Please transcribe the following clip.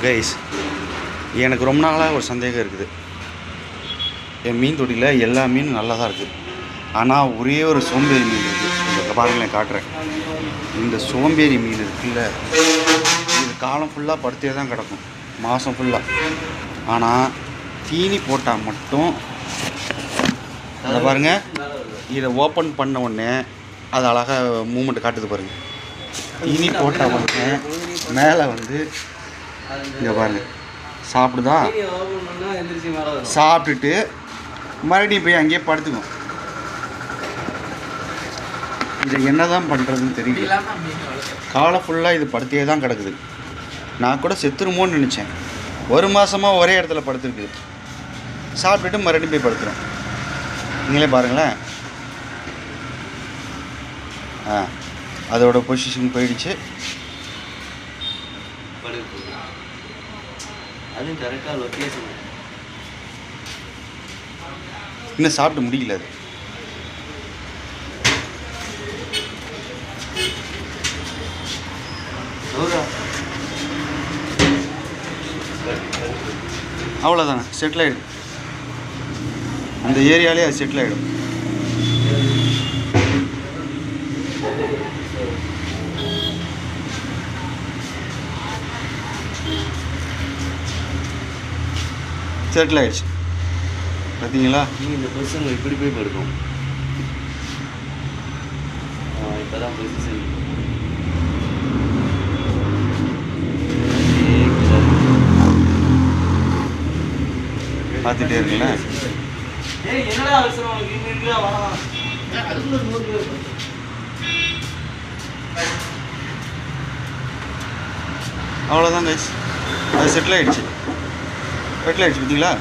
Guys, எனக்கு ரொம்ப நாளாக ஒரு சந்தேகம் இருக்குது. என் மீன் தொட்டியில் எல்லா மீனும் நல்லா தான் இருக்குது. ஆனால் ஒரே ஒரு சோம்பேறி மீன் இருக்குது. இந்த பாருங்களேன், காட்டுறேன். இந்த சோம்பேறி மீன் இருக்குல்ல, இது காலம் ஃபுல்லாக படுத்தே தான் கிடக்கும், மாதம் ஃபுல்லாக. ஆனால் தீனி போட்டால் மட்டும் அதை பாருங்கள், இதை ஓப்பன் பண்ண உடனே அது அழகாக மூமெண்ட் காட்டுது பாருங்கள். தீனி போட்டால் உடனே மேலே வந்து இங்கே பாருங்கள் சாப்பிடுதா, சாப்பிட்டுட்டு மறுபடியும் போய் அங்கேயே படுத்துக்கும். இதை என்ன தான் பண்ணுறதுன்னு தெரியல. காலை ஃபுல்லாக இது படுத்தே தான் கிடக்குது. நான் கூட செத்துருமோன்னு நினச்சேன். ஒரு மாதமாக ஒரே இடத்துல படுத்துருக்கு. சாப்பிட்டுட்டு மறுபடியும் போய் படுத்துரும். நீங்களே பாருங்களேன். அதோட பொசிஷன் போயிடுச்சு. அது கரெக்டாக லொக்கேஷன் இன்னும் சாப்பிட்டு முடியல. அது அவ்வளோதானே, செட்டில் ஆகிடும். அந்த ஏரியாலே அது செட்டில் ஆகிடும். செட்டில் ஆகிடுச்சு பார்த்தீங்களா? நீங்கள் இந்த பொசிஷன் இப்படி போய் படுக்கும். இப்போ தான் பொசிஷன் பார்த்துட்டே இருக்குல்ல. என்னடா அவசரம் உனக்கு? அவ்வளோதான் கைஸ், அது செட்டில் ஆகிடுச்சு. பார்த்தீங்களா?